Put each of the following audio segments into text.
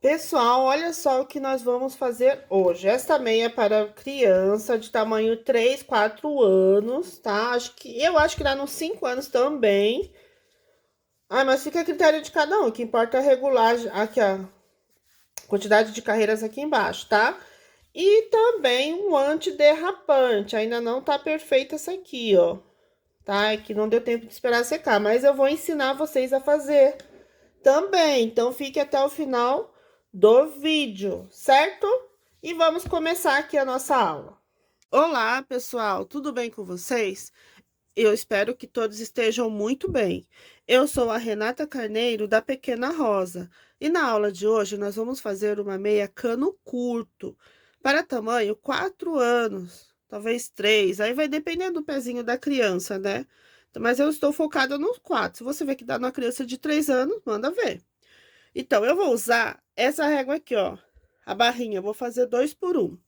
Pessoal, olha só o que nós vamos fazer hoje. Esta meia é para criança de tamanho 3, 4 anos, tá? Eu acho que dá nos 5 anos também. Ah, mas fica a critério de cada um. O que importa é a regulagem, aqui a quantidade de carreiras aqui embaixo, tá? E também um antiderrapante. Ainda não tá perfeita essa aqui, ó. Tá? É que não deu tempo de esperar secar, mas eu vou ensinar vocês a fazer também. Então fique até o final do vídeo, certo? E vamos começar aqui a nossa aula. Olá, pessoal, tudo bem com vocês? Eu espero que todos estejam muito bem. Eu sou a Renata Carneiro, da Pequena Rosa, e na aula de hoje nós vamos fazer uma meia cano curto, para tamanho 4 anos, talvez 3, aí vai dependendo do pezinho da criança, né? Mas eu estou focada nos 4. Se você vê que dá numa criança de 3 anos, manda ver. Então, eu vou usar essa régua aqui, ó, a barrinha, eu vou fazer 2 por 1. O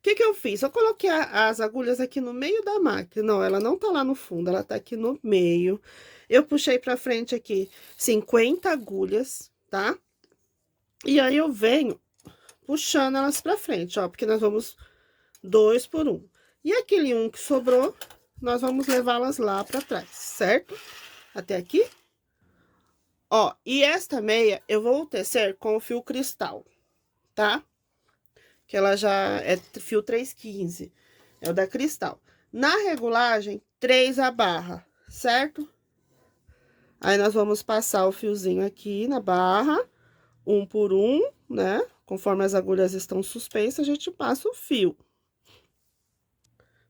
que que eu fiz? Eu coloquei as agulhas aqui no meio da máquina. Não, ela não tá lá no fundo, ela tá aqui no meio. Eu puxei pra frente aqui 50 agulhas, tá? E aí eu venho puxando elas pra frente, ó, porque nós vamos 2 por 1. E aquele um que sobrou, nós vamos levá-las lá pra trás, certo? Até aqui. Ó, e esta meia eu vou tecer com o fio cristal, tá? Que ela já é fio 315, é o da Cristal. Na regulagem, 3 a barra, certo? Aí, nós vamos passar o fiozinho aqui na barra, 1 por 1, né? Conforme as agulhas estão suspensas, a gente passa o fio.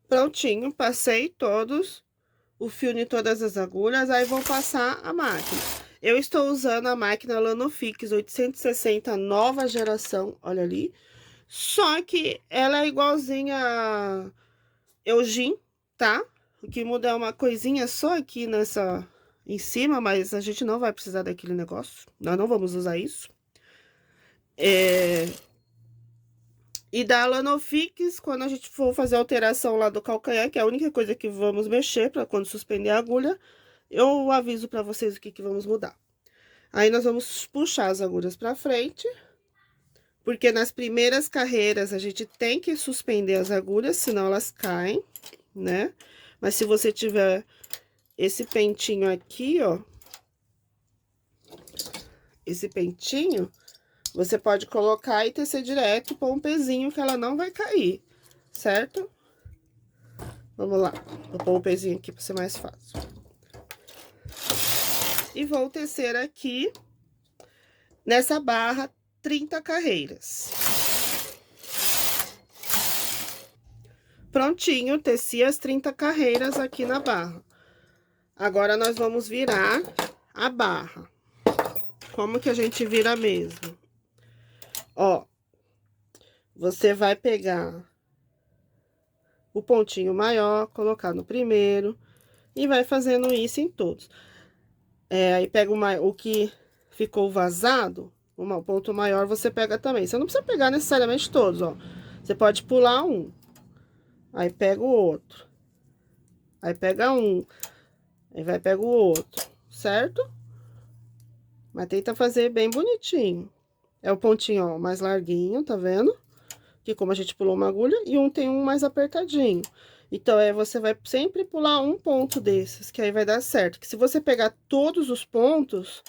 Prontinho, passei o fio em todas as agulhas, aí vou passar a máquina. Eu estou usando a máquina Lanofix 860 nova geração, olha ali. Só que ela é igualzinha a Eugene, tá? O que muda é uma coisinha só aqui em cima, mas a gente não vai precisar daquele negócio. Nós não vamos usar isso. E da Lanofix, quando a gente for fazer a alteração lá do calcanhar, que é a única coisa que vamos mexer para quando suspender a agulha, eu aviso para vocês o que vamos mudar. Aí, nós vamos puxar as agulhas para frente, porque nas primeiras carreiras a gente tem que suspender as agulhas, senão elas caem, né? Mas se você tiver esse pentinho aqui, ó, esse pentinho, você pode colocar e tecer direto e pôr um pezinho que ela não vai cair, certo? Vamos lá, vou pôr um pezinho aqui pra ser mais fácil. E vou tecer aqui, nessa barra, 30 carreiras. Prontinho, teci as 30 carreiras aqui na barra. Agora, nós vamos virar a barra. Como que a gente vira mesmo? Ó, você vai pegar o pontinho maior, colocar no primeiro e vai fazendo isso em todos. Aí pega o que ficou vazado, o ponto maior você pega também. Você não precisa pegar necessariamente todos, ó. Você pode pular um, aí pega o outro, aí pega um, aí vai pega o outro, certo? Mas tenta fazer bem bonitinho. É o pontinho, ó, mais larguinho, tá vendo? Que como a gente pulou uma agulha, e um tem um mais apertadinho. Então, você vai sempre pular um ponto desses, que aí vai dar certo. Que se você pegar todos os pontos,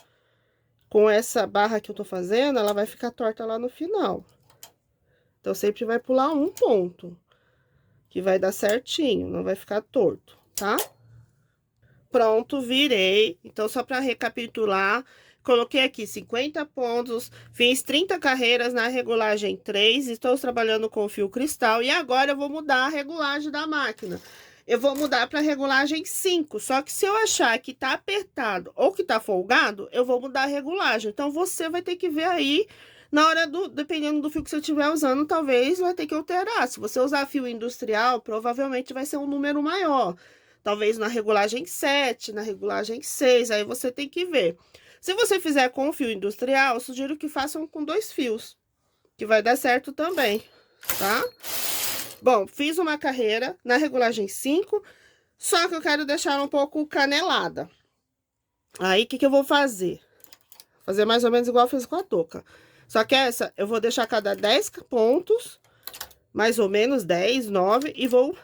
com essa barra que eu tô fazendo, ela vai ficar torta lá no final. Então, sempre vai pular um ponto, que vai dar certinho, não vai ficar torto, tá? Pronto, virei. Então, só para recapitular, coloquei aqui 50 pontos, fiz 30 carreiras na regulagem 3, estou trabalhando com fio cristal e agora eu vou mudar a regulagem da máquina. Eu vou mudar para regulagem 5, só que se eu achar que tá apertado ou que tá folgado, eu vou mudar a regulagem. Então, você vai ter que ver aí, na hora dependendo do fio que você estiver usando, talvez vai ter que alterar. Se você usar fio industrial, provavelmente vai ser um número maior. Talvez na regulagem 7, na regulagem 6, aí você tem que ver. Se você fizer com fio industrial, eu sugiro que façam com 2 fios, que vai dar certo também, tá? Bom, fiz uma carreira na regulagem 5, só que eu quero deixar ela um pouco canelada. Aí, o que eu vou fazer? Fazer mais ou menos igual eu fiz com a touca. Só que essa, eu vou deixar cada 10 pontos, mais ou menos 10, 9, e vou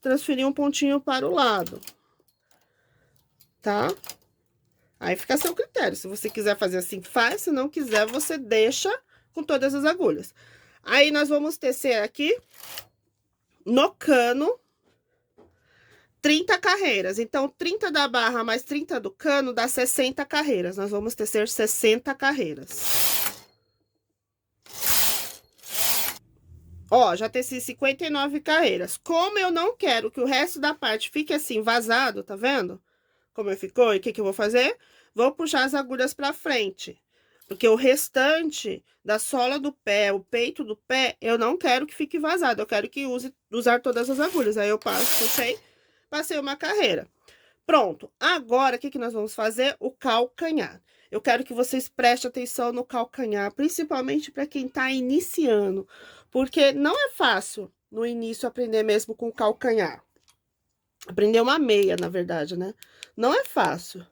transferir um pontinho para o lado, tá? Aí fica a seu critério. Se você quiser fazer assim, faz. Se não quiser, você deixa com todas as agulhas. Aí, nós vamos tecer aqui, no cano, 30 carreiras. Então, 30 da barra mais 30 do cano dá 60 carreiras. Nós vamos tecer 60 carreiras. Ó, já teci 59 carreiras. Como eu não quero que o resto da parte fique assim, vazado, tá vendo? Como ficou, e o que eu vou fazer? Vou puxar as agulhas pra frente. Porque o restante da sola do pé, o peito do pé, eu não quero que fique vazado. Eu quero que usar todas as agulhas. Aí eu passei uma carreira. Pronto. Agora, o que nós vamos fazer? O calcanhar. Eu quero que vocês prestem atenção no calcanhar, principalmente para quem tá iniciando. Porque não é fácil, no início, aprender mesmo com calcanhar. Aprender uma meia, na verdade, né? Não é fácil.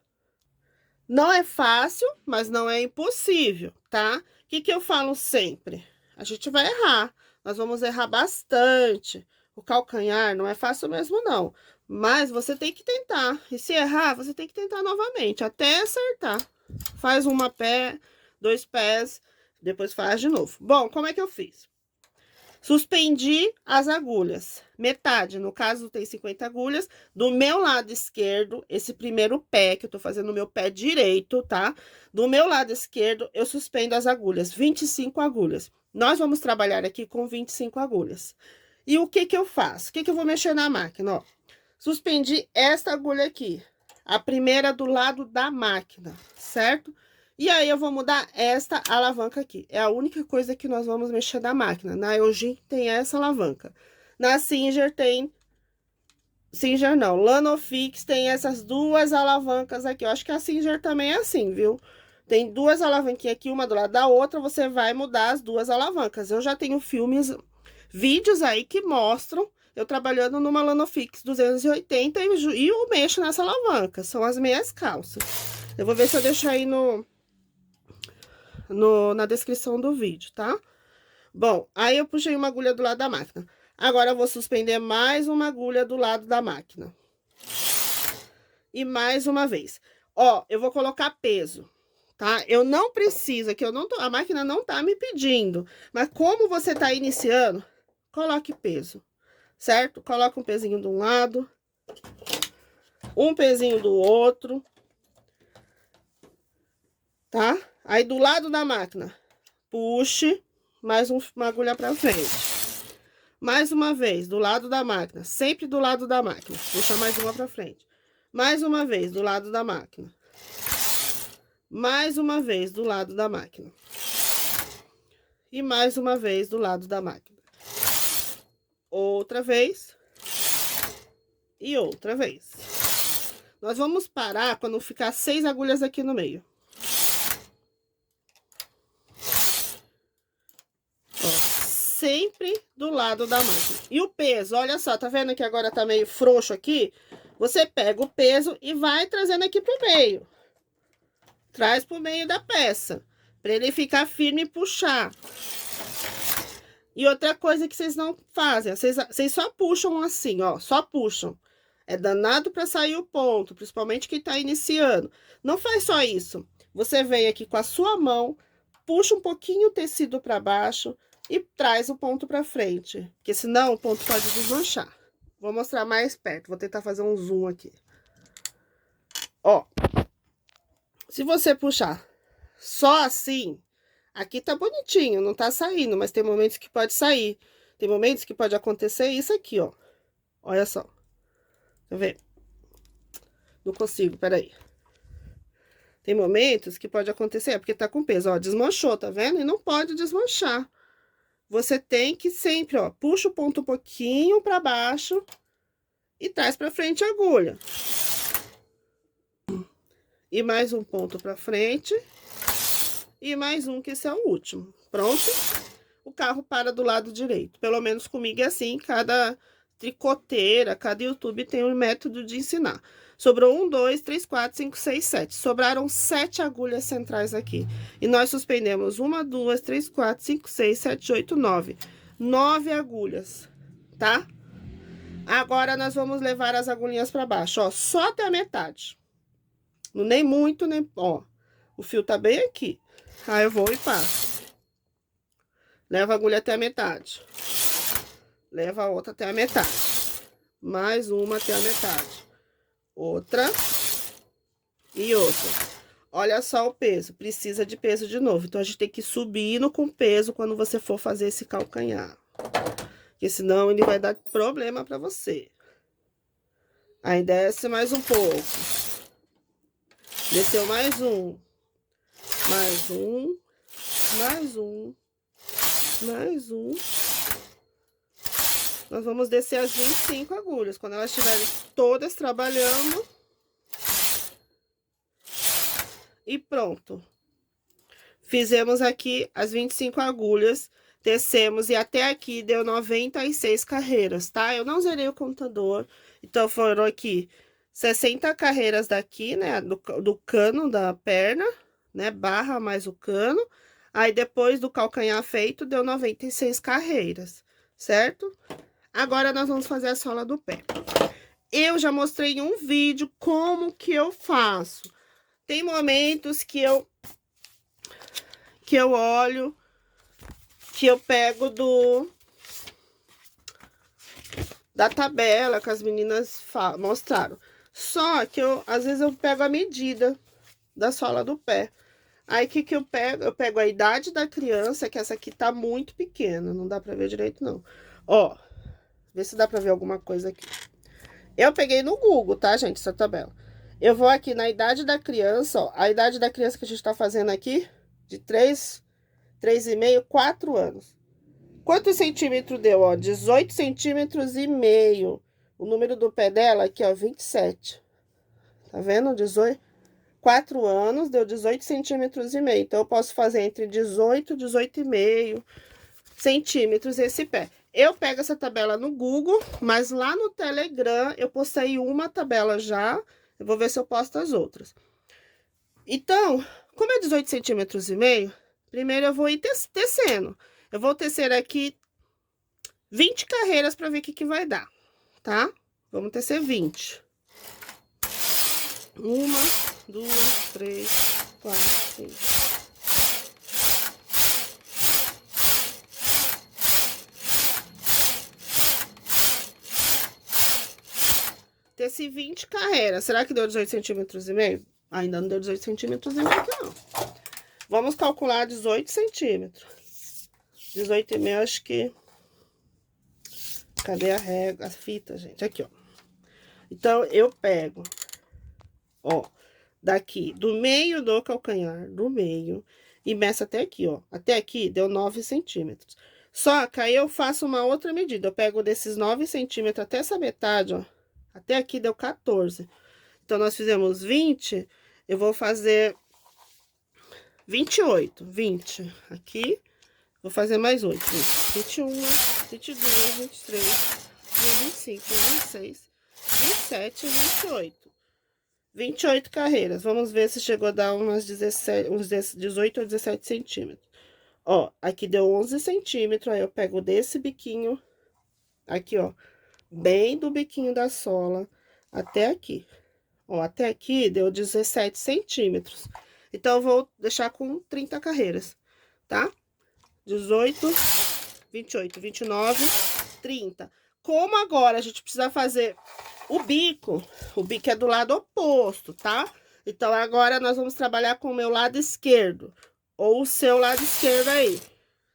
Não é fácil, mas não é impossível, tá? O que eu falo sempre? A gente vai errar. Nós vamos errar bastante. O calcanhar não é fácil mesmo, não. Mas você tem que tentar. E se errar, você tem que tentar novamente, até acertar. Faz uma pé, 2 pés, depois faz de novo. Bom, como é que eu fiz? Suspendi as agulhas, metade, no caso tem 50 agulhas, do meu lado esquerdo, esse primeiro pé, que eu tô fazendo no meu pé direito, tá? Do meu lado esquerdo, eu suspendo as agulhas, 25 agulhas. Nós vamos trabalhar aqui com 25 agulhas. E o que eu faço? O que eu vou mexer na máquina, ó? Suspendi esta agulha aqui, a primeira do lado da máquina, certo? E aí, eu vou mudar esta alavanca aqui. É a única coisa que nós vamos mexer na máquina. Na Eugene tem essa alavanca. Na Singer tem... Singer não, Lanofix tem essas duas alavancas aqui. Eu acho que a Singer também é assim, viu? Tem duas alavanquinhas aqui, uma do lado da outra. Você vai mudar as duas alavancas. Eu já tenho vídeos aí que mostram eu trabalhando numa Lanofix 280 e eu mexo nessa alavanca. São as meias calças. Eu vou ver se eu deixo aí na descrição do vídeo, tá? Bom, aí eu puxei uma agulha do lado da máquina. Agora, eu vou suspender mais uma agulha do lado da máquina. E mais uma vez. Ó, eu vou colocar peso, tá? Eu não preciso, que a máquina não tá me pedindo. Mas como você tá iniciando, coloque peso, certo? Coloca um pezinho de um lado, um pezinho do outro, tá? Aí, do lado da máquina, puxe mais uma agulha pra frente. Mais uma vez, do lado da máquina, sempre do lado da máquina. Puxa mais uma pra frente. Mais uma vez, do lado da máquina. Mais uma vez, do lado da máquina. E mais uma vez, do lado da máquina. Outra vez. E outra vez. Nós vamos parar quando ficar 6 agulhas aqui no meio. Sempre do lado da máquina. E o peso, olha só, tá vendo que agora tá meio frouxo aqui? Você pega o peso e vai trazendo aqui pro meio. Traz pro meio da peça, pra ele ficar firme e puxar. E outra coisa que vocês não fazem, vocês só puxam assim, ó, só puxam. É danado pra sair o ponto, principalmente quem tá iniciando. Não faz só isso. Você vem aqui com a sua mão, puxa um pouquinho o tecido pra baixo e traz o ponto pra frente, porque senão o ponto pode desmanchar. Vou mostrar mais perto, vou tentar fazer um zoom aqui. Ó, se você puxar só assim, aqui tá bonitinho, não tá saindo, mas tem momentos que pode sair. Tem momentos que pode acontecer isso aqui, ó. Olha só. Tá vendo? Não consigo, peraí. Tem momentos que pode acontecer, porque tá com peso, ó, desmanchou, tá vendo? E não pode desmanchar. Você tem que sempre, ó, puxa o ponto um pouquinho pra baixo e traz pra frente a agulha. E mais um ponto pra frente. E mais um, que esse é o último. Pronto? O carro para do lado direito. Pelo menos comigo é assim, cada tricoteira, cada YouTube tem um método de ensinar. Sobrou 1, 2, 3, 4, 5, 6, 7. Sobraram 7 agulhas centrais aqui. E nós suspendemos 1, 2, 3, 4, 5, 6, 7, 8, 9. 9 agulhas, tá? Agora, nós vamos levar as agulhinhas pra baixo, ó, só até a metade. Nem muito, nem... Ó, o fio tá bem aqui. Aí, eu vou e passo. Leva a agulha até a metade. Leva a outra até a metade. Mais uma até a metade. Outra. E outra. Olha só o peso. Precisa de peso de novo. Então, a gente tem que ir subindo com peso quando você for fazer esse calcanhar. Porque senão ele vai dar problema pra você. Aí, desce mais um pouco. Desceu mais um. Mais um. Mais um. Mais um. Nós vamos descer as 25 agulhas. Quando elas estiverem todas trabalhando. E pronto. Fizemos aqui as 25 agulhas. Tecemos e até aqui deu 96 carreiras, tá? Eu não zerei o contador. Então, foram aqui 60 carreiras daqui, né? Do cano da perna, né? Barra mais o cano. Aí, depois do calcanhar feito, deu 96 carreiras, certo? Agora, nós vamos fazer a sola do pé. Eu já mostrei em um vídeo como que eu faço. Tem momentos que eu olho, que eu pego da tabela que as meninas mostraram. Só que às vezes eu pego a medida da sola do pé. Aí, o que eu pego? Eu pego a idade da criança, que essa aqui tá muito pequena, não dá pra ver direito, não. Ó, vê se dá pra ver alguma coisa aqui. Eu peguei no Google, tá, gente, essa tabela. Eu vou aqui na idade da criança, ó, a idade da criança que a gente tá fazendo aqui, de 3,5, 4 anos. Quantos centímetros deu, ó? 18 centímetros e meio. O número do pé dela aqui, ó, 27. Tá vendo? 4 anos, deu 18 centímetros e meio. Então, eu posso fazer entre 18 e 18,5 centímetros esse pé. Eu pego essa tabela no Google, mas lá no Telegram eu postei uma tabela já. Eu vou ver se eu posto as outras. Então, como é 18 centímetros e meio, primeiro eu vou ir tecendo. Eu vou tecer aqui 20 carreiras para ver o que vai dar, tá? Vamos tecer 20. 1, 2, 3, 4, 5. Teci 20 carreiras. Será que deu 18 centímetros e meio? Ainda não deu 18 centímetros e meio aqui, não. Vamos calcular 18 centímetros. 18,5, acho que... Cadê a régua? A fita, gente? Aqui, ó. Então, eu pego, ó, daqui, do meio do calcanhar, do meio, e meço até aqui, ó. Até aqui deu 9 centímetros. Só que aí eu faço uma outra medida. Eu pego desses 9 centímetros até essa metade, ó. Até aqui deu 14. Então, nós fizemos 20, eu vou fazer 28, 20 aqui. Vou fazer mais 8, 21, 22, 23, 25, 26, 27 e 28. 28 carreiras. Vamos ver se chegou a dar umas 18 ou 17 centímetros. Ó, aqui deu 11 centímetros, aí eu pego desse biquinho, aqui, ó, bem do biquinho da sola, até aqui. Ó, até aqui deu 17 centímetros. Então, eu vou deixar com 30 carreiras, tá? 18, 28, 29, 30. Como agora a gente precisa fazer o bico é do lado oposto, tá? Então, agora nós vamos trabalhar com o meu lado esquerdo, ou o seu lado esquerdo aí,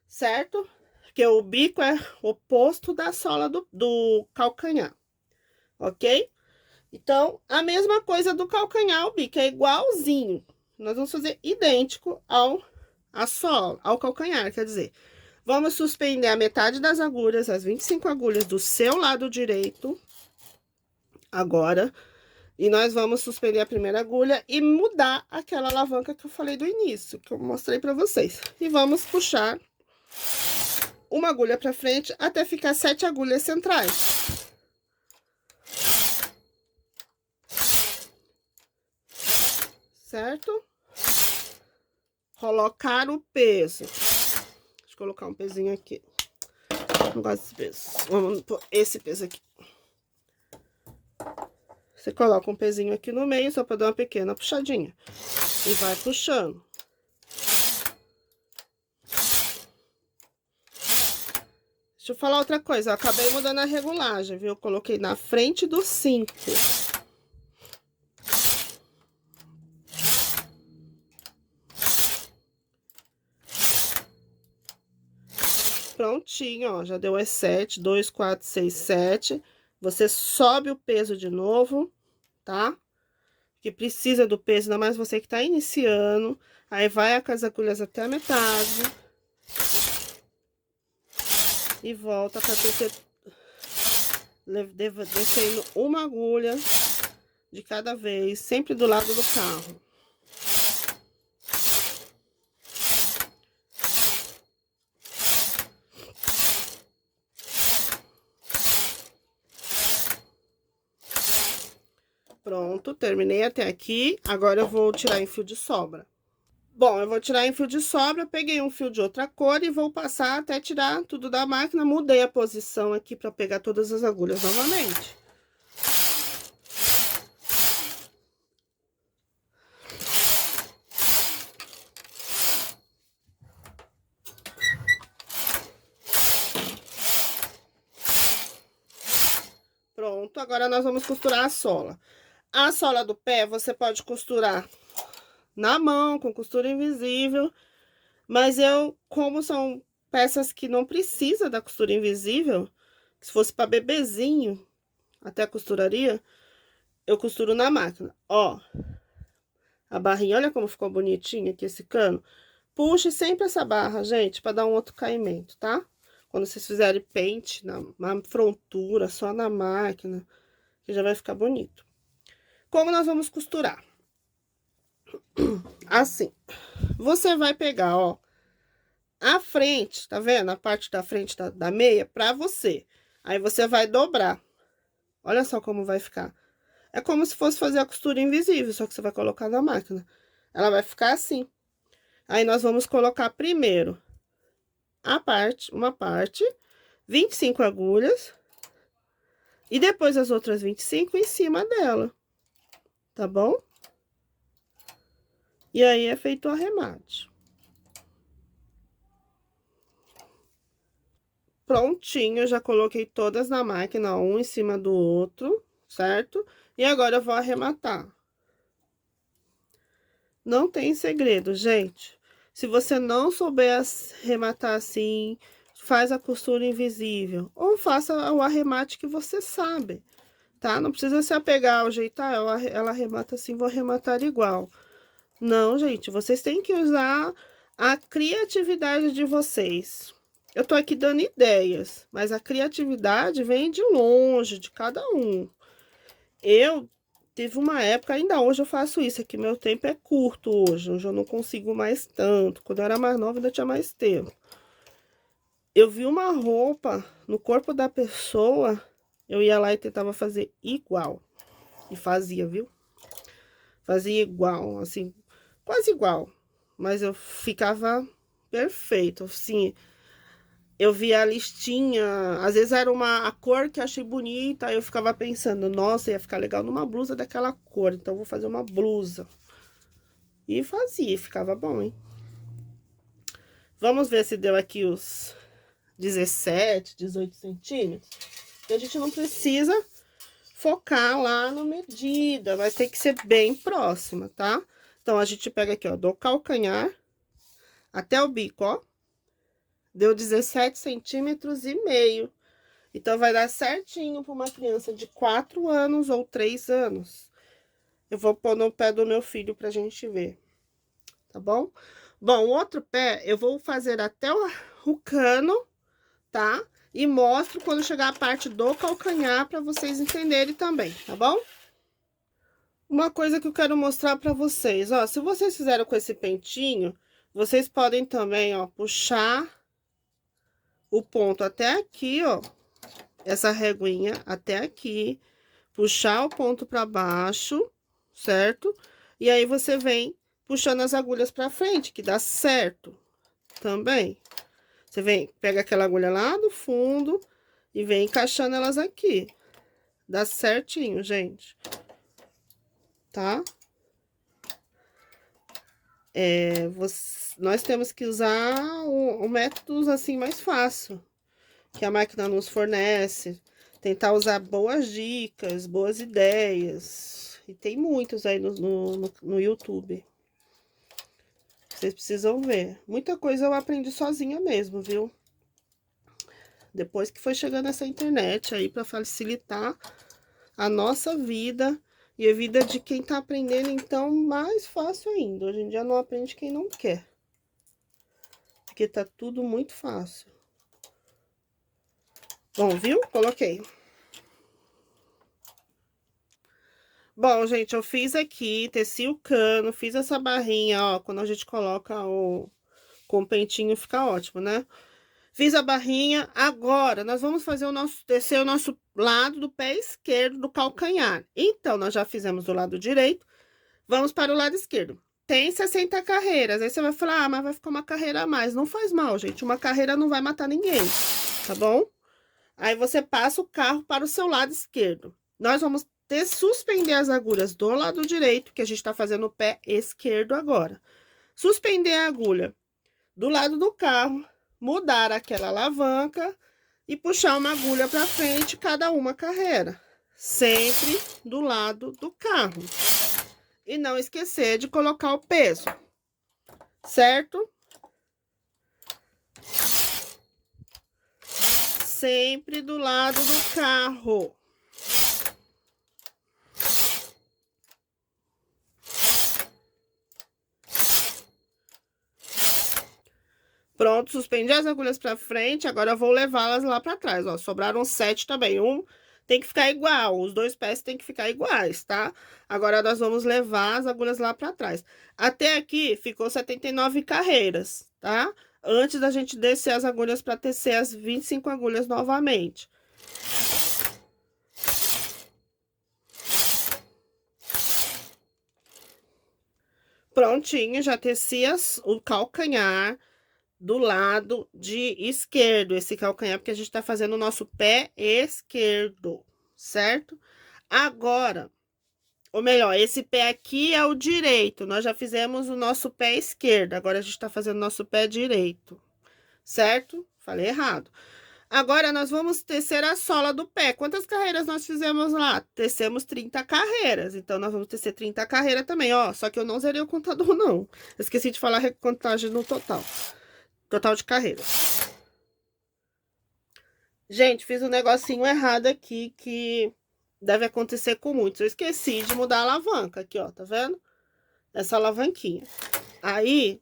certo? Porque o bico é oposto da sola do calcanhar, ok? Então, a mesma coisa do calcanhar, o bico é igualzinho. Nós vamos fazer idêntico ao calcanhar, quer dizer. Vamos suspender a metade das agulhas, as 25 agulhas do seu lado direito, agora. E nós vamos suspender a primeira agulha e mudar aquela alavanca que eu falei do início, que eu mostrei pra vocês. E vamos puxar uma agulha pra frente até ficar 7 agulhas centrais. certo? Colocar o peso. Deixa eu colocar um pezinho aqui. Não gosto desse peso. Vamos pôr esse peso aqui. Você coloca um pezinho aqui no meio, só pra dar uma pequena puxadinha. E vai puxando. Deixa eu falar outra coisa, eu acabei mudando a regulagem, viu? Eu coloquei na frente do 5. Prontinho, ó, já deu as 7, 2, 4, 6, 7. Você sobe o peso de novo, tá? Que precisa do peso, ainda mais você que tá iniciando. Aí vai com as agulhas até a metade. E volta pra ter descendo uma agulha de cada vez, sempre do lado do carro. Pronto, terminei até aqui. Agora eu vou tirar em fio de sobra. Bom, eu vou tirar em fio de sobra, peguei um fio de outra cor e vou passar até tirar tudo da máquina. Mudei a posição aqui para pegar todas as agulhas novamente. Pronto, agora nós vamos costurar a sola. A sola do pé você pode costurar na mão, com costura invisível, mas como são peças que não precisa da costura invisível, se fosse para bebezinho, até costuraria, eu costuro na máquina. Ó, a barrinha, olha como ficou bonitinha aqui esse cano. Puxe sempre essa barra, gente, para dar um outro caimento, tá? Quando vocês fizerem pente na frontura, só na máquina, que já vai ficar bonito. Como nós vamos costurar? Assim, você vai pegar, ó, a frente, tá vendo? A parte da frente da meia pra você. Aí você vai dobrar. Olha só como vai ficar. É como se fosse fazer a costura invisível, só que você vai colocar na máquina. Ela vai ficar assim. Aí nós vamos colocar primeiro uma parte, 25 agulhas. E depois as outras 25 em cima dela. Tá bom? E aí é feito o arremate. Prontinho, eu já coloquei todas na máquina, um em cima do outro, certo? E agora eu vou arrematar. Não tem segredo, gente. Se você não souber arrematar assim, faz a costura invisível. Ou faça o arremate que você sabe, tá? Não precisa se apegar ao jeito, ela arremata assim, vou arrematar igual. Não, gente, vocês têm que usar a criatividade de vocês. Eu tô aqui dando ideias, mas a criatividade vem de longe, de cada um. Eu tive uma época, ainda hoje eu faço isso, aqui meu tempo é curto hoje eu não consigo mais tanto. Quando eu era mais nova, ainda tinha mais tempo. Eu vi uma roupa no corpo da pessoa, eu ia lá e tentava fazer igual. E fazia, viu? Fazia igual, assim, quase igual. Mas eu ficava perfeito, assim. Eu via a listinha, às vezes era a cor que eu achei bonita, aí eu ficava pensando, nossa, ia ficar legal numa blusa daquela cor, então eu vou fazer uma blusa. E fazia, ficava bom, hein? Vamos ver se deu aqui os 17, 18 centímetros. E a gente não precisa focar lá na medida, mas tem que ser bem próxima, tá? Então, a gente pega aqui, ó, do calcanhar até o bico, ó. Deu 17 centímetros e meio. Então, vai dar certinho para uma criança de 4 anos ou 3 anos. Eu vou pôr no pé do meu filho pra gente ver, tá bom? Bom, o outro pé, eu vou fazer até o cano, tá? E mostro quando chegar a parte do calcanhar pra vocês entenderem também, tá bom? Uma coisa que eu quero mostrar pra vocês, ó, se vocês fizeram com esse pentinho, vocês podem também, ó, puxar o ponto até aqui, ó, essa reguinha até aqui, puxar o ponto pra baixo, certo? E aí, você vem puxando as agulhas pra frente, que dá certo também. Você vem, pega aquela agulha lá do fundo e vem encaixando elas aqui. Dá certinho, gente. Tá? Nós temos que usar o método, assim, mais fácil, que a máquina nos fornece. Tentar usar boas dicas, boas ideias. E tem muitos aí no YouTube. Vocês precisam ver. Muita coisa eu aprendi sozinha mesmo, viu? Depois que foi chegando essa internet aí para facilitar a nossa vida e a vida de quem tá aprendendo, então, mais fácil ainda. Hoje em dia não aprende quem não quer. Porque tá tudo muito fácil. Bom, viu? Coloquei. Bom, gente, eu fiz aqui, teci o cano, fiz essa barrinha, ó, quando a gente coloca com o pentinho fica ótimo, né? Fiz a barrinha, agora nós vamos fazer tecer o nosso lado do pé esquerdo do calcanhar. Então, nós já fizemos do lado direito, vamos para o lado esquerdo. Tem 60 carreiras, aí você vai falar, ah, mas vai ficar uma carreira a mais. Não faz mal, gente, uma carreira não vai matar ninguém, tá bom? Aí você passa o carro para o seu lado esquerdo. Nós vamos suspender as agulhas do lado direito, que a gente tá fazendo o pé esquerdo agora. Suspender a agulha do lado do carro, mudar aquela alavanca e puxar uma agulha para frente, cada uma carreira. Sempre do lado do carro. E não esquecer de colocar o peso, certo? Sempre do lado do carro. Pronto, suspendi as agulhas para frente, agora eu vou levá-las lá para trás, ó. Sobraram 7 também. Tem que ficar igual, os dois pés tem que ficar iguais, tá? Agora nós vamos levar as agulhas lá para trás. Até aqui ficou 79 carreiras, tá? Antes da gente descer as agulhas para tecer as 25 agulhas novamente. Prontinho, já teci o calcanhar do lado de esquerdo, esse calcanhar, porque a gente tá fazendo o nosso pé esquerdo, certo? Agora, ou melhor, esse pé aqui é o direito, nós já fizemos o nosso pé esquerdo, agora a gente tá fazendo o nosso pé direito, certo? Falei errado. Agora, nós vamos tecer a sola do pé. Quantas carreiras nós fizemos lá? Tecemos 30 carreiras. Então, nós vamos tecer 30 carreiras também, ó. Só que eu não zerei o contador, não. Esqueci de falar a contagem no total. Total de carreiras. Gente, fiz um negocinho errado aqui que deve acontecer com muitos. Eu esqueci de mudar a alavanca aqui, ó, tá vendo? Essa alavanquinha. Aí,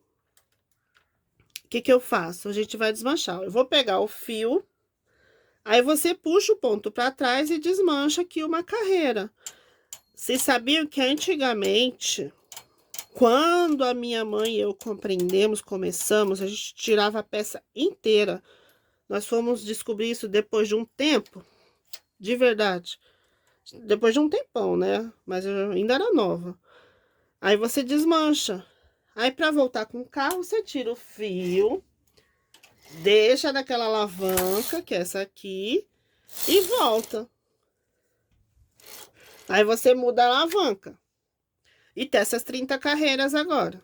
o que que eu faço? A gente vai desmanchar. Eu vou pegar o fio, aí você puxa o ponto pra trás e desmancha aqui uma carreira. Vocês sabiam que antigamente, quando a minha mãe e eu começamos, a gente tirava a peça inteira. Nós fomos descobrir isso depois de um tempo, de verdade. Depois de um tempão, né? Mas eu ainda era nova. Aí você desmancha. Aí, pra voltar com o carro, você tira o fio, deixa naquela alavanca, que é essa aqui, e volta. Aí você muda a alavanca. E testa as 30 carreiras agora.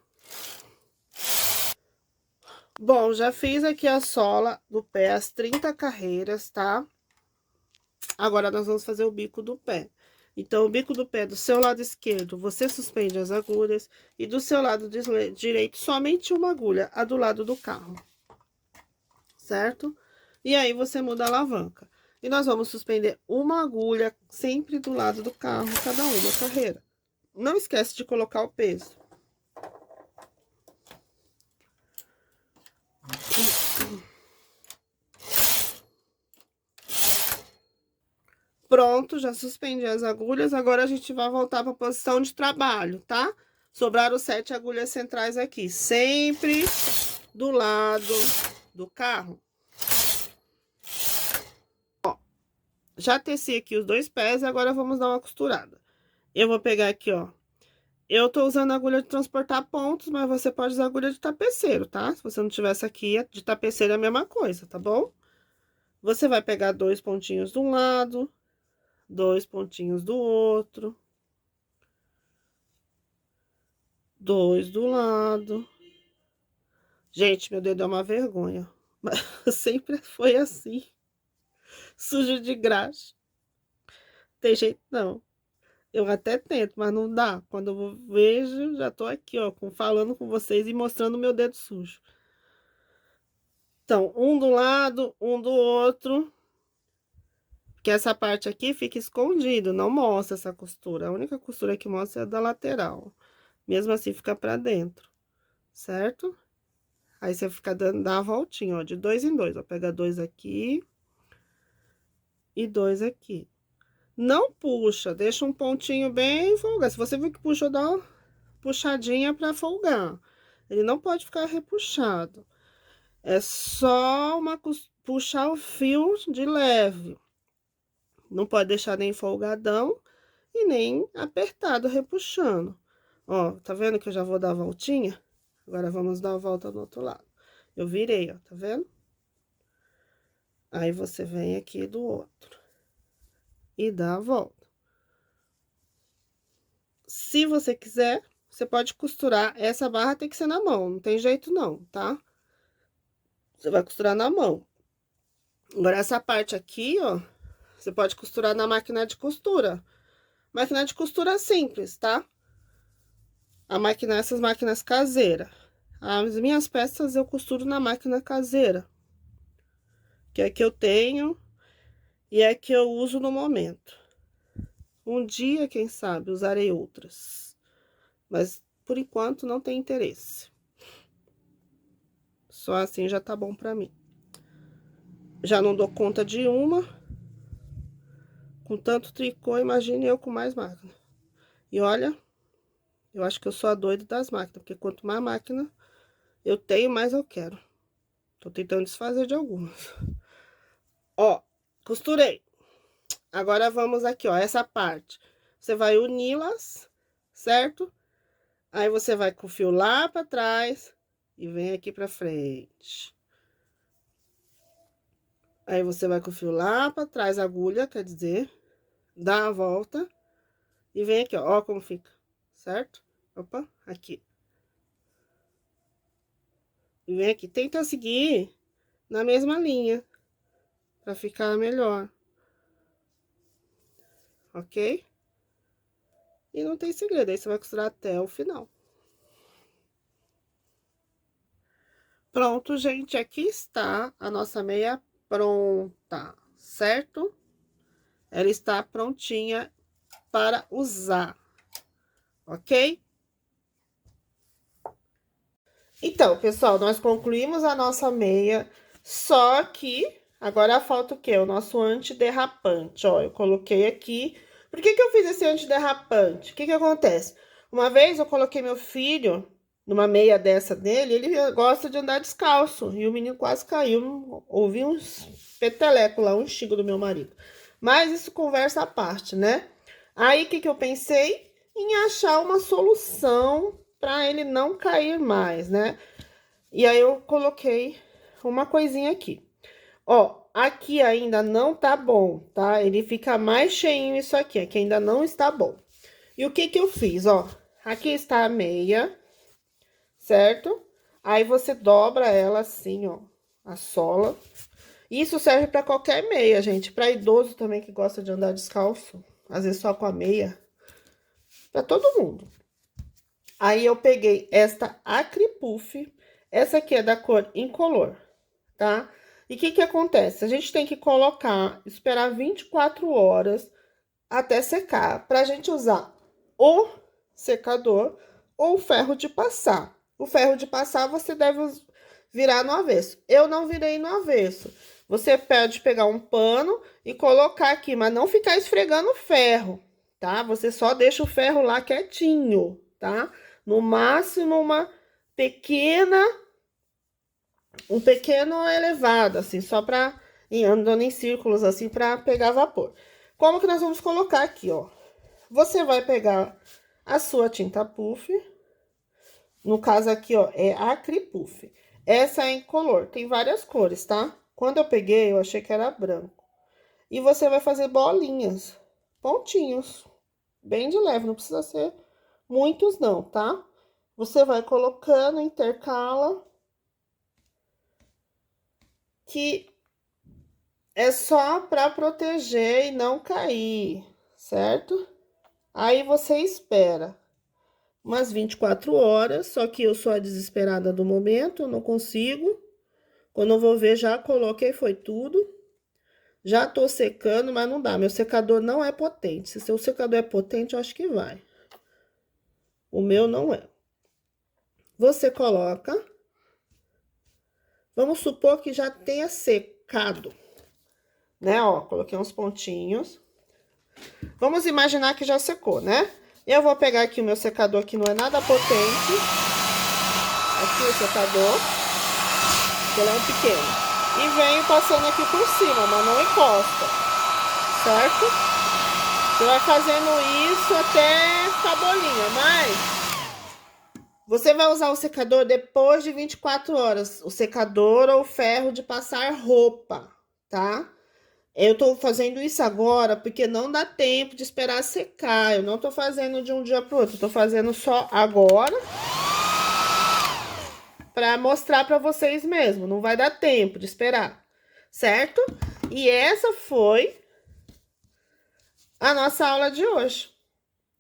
Bom, já fiz aqui a sola do pé, as 30 carreiras, tá? Agora, nós vamos fazer o bico do pé. Então, o bico do pé do seu lado esquerdo, você suspende as agulhas. E do seu lado direito, somente uma agulha, a do lado do carro. Certo? E aí, você muda a alavanca. E nós vamos suspender uma agulha sempre do lado do carro, cada uma carreira. Não esquece de colocar o peso. Pronto, já suspendi as agulhas, agora a gente vai voltar para a posição de trabalho, tá? Sobraram 7 agulhas centrais aqui, sempre do lado do carro. Ó, já teci aqui os dois pés, agora vamos dar uma costurada. Eu vou pegar aqui, ó, Eu tô usando agulha de transportar pontos, mas você pode usar agulha de tapeceiro, tá? Se você não tivesse aqui, de tapeceiro é a mesma coisa, tá bom? Você vai pegar 2 pontinhos de um lado, 2 pontinhos do outro, 2 do lado. Gente, meu dedo é uma vergonha, mas sempre foi assim, sujo de graxa. Tem jeito não. Eu até tento, mas não dá. Quando eu vejo, já tô aqui, ó, falando com vocês e mostrando o meu dedo sujo. Então, um do lado, um do outro. Que essa parte aqui fica escondido, não mostra essa costura. A única costura que mostra é a da lateral. Mesmo assim, fica pra dentro, certo? Aí, você fica dá a voltinha, ó, de 2 em 2. Ó, pega 2 aqui e 2 aqui. Não puxa, deixa um pontinho bem folgado. Se você viu que puxou, dá uma puxadinha pra folgar. Ele não pode ficar repuxado. É só puxar o fio de leve. Não pode deixar nem folgadão e nem apertado, repuxando. Ó, tá vendo que eu já vou dar a voltinha? Agora, vamos dar a volta do outro lado. Eu virei, ó, tá vendo? Aí, você vem aqui do outro e dá a volta. Se você quiser, você pode costurar. Essa barra tem que ser na mão, não tem jeito não, tá? Você vai costurar na mão. Agora, essa parte aqui, ó, você pode costurar na máquina de costura. Máquina de costura simples, tá? Essas máquinas caseiras. As minhas peças eu costuro na máquina caseira, que é que eu tenho e é que eu uso no momento. Um dia, quem sabe, usarei outras, mas por enquanto não tem interesse. Só assim já tá bom pra mim. Já não dou conta de uma, com tanto tricô, imagine eu com mais máquina. E olha, eu acho que eu sou a doida das máquinas, porque quanto mais máquina eu tenho, mais eu quero. Tô tentando desfazer de algumas. Ó, costurei. Agora, vamos aqui, ó, essa parte. Você vai uni-las, certo? Aí, você vai com o fio lá pra trás e vem aqui pra frente. Aí, você vai com o fio lá pra trás, a agulha, quer dizer, dá a volta e vem aqui, ó como fica, certo? Opa, aqui. E vem aqui, tenta seguir na mesma linha, pra ficar melhor. Ok? E não tem segredo, aí você vai costurar até o final. Pronto, gente, aqui está a nossa meia pronta, certo? Ela está prontinha para usar, ok? Então, pessoal, nós concluímos a nossa meia, só que agora falta o quê? O nosso antiderrapante, ó, eu coloquei aqui. Por que que eu fiz esse antiderrapante? O que que acontece? Uma vez eu coloquei meu filho numa meia dessa dele, ele gosta de andar descalço, e o menino quase caiu, ouvi uns peteleco lá, um xingo do meu marido. Mas isso conversa à parte, né? Aí, o que que eu pensei? Em achar uma solução para ele não cair mais, né? E aí, eu coloquei uma coisinha aqui. Ó, aqui ainda não tá bom, tá? Ele fica mais cheinho isso aqui ainda não está bom. E o que que eu fiz, ó? Aqui está a meia, certo? Aí, você dobra ela assim, ó, a sola. Isso serve para qualquer meia, gente. Para idoso também que gosta de andar descalço, às vezes só com a meia. Para todo mundo. Aí, eu peguei esta Acripuff. Essa aqui é da cor incolor, tá? E o que que acontece? A gente tem que colocar, esperar 24 horas até secar, pra gente usar o secador ou o ferro de passar. O ferro de passar você deve virar no avesso. Eu não virei no avesso. Você pode pegar um pano e colocar aqui, mas não ficar esfregando o ferro, tá? Você só deixa o ferro lá quietinho, tá? No máximo, um pequeno elevado, assim, só pra ir andando em círculos, assim, pra pegar vapor. Como que nós vamos colocar aqui, ó? Você vai pegar a sua tinta puff. No caso aqui, ó, é Acripuff. Essa é incolor, tem várias cores, tá? Quando eu peguei, eu achei que era branco. E você vai fazer bolinhas, pontinhos, bem de leve, não precisa ser muitos não, tá? Você vai colocando, intercala, que é só para proteger e não cair, certo? Aí você espera umas 24 horas, só que eu sou a desesperada do momento, não consigo. Quando eu vou ver, já coloquei, foi tudo. Já tô secando, mas não dá. Meu secador não é potente. Se seu secador é potente, eu acho que vai. O meu não é. Você coloca. Vamos supor que já tenha secado. Né, ó, coloquei uns pontinhos. Vamos imaginar que já secou, né? Eu vou pegar aqui o meu secador, que não é nada potente. Aqui o secador. Que ele é um pequeno. E venho passando aqui por cima, mas não encosta. Certo? Você vai fazendo isso até ficar bolinha, mas você vai usar o secador depois de 24 horas. O secador ou ferro de passar roupa, tá? Eu tô fazendo isso agora porque não dá tempo de esperar secar. Eu não tô fazendo de um dia pro outro. Eu tô fazendo só agora para mostrar para vocês mesmo. Não vai dar tempo de esperar, certo? E essa foi a nossa aula de hoje.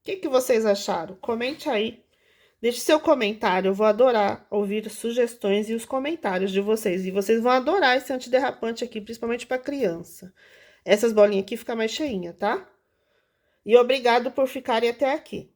O que vocês acharam? Comente aí. Deixe seu comentário. Eu vou adorar ouvir sugestões e os comentários de vocês. E vocês vão adorar esse antiderrapante aqui, principalmente para criança. Essas bolinhas aqui ficam mais cheinhas, tá? E obrigado por ficarem até aqui.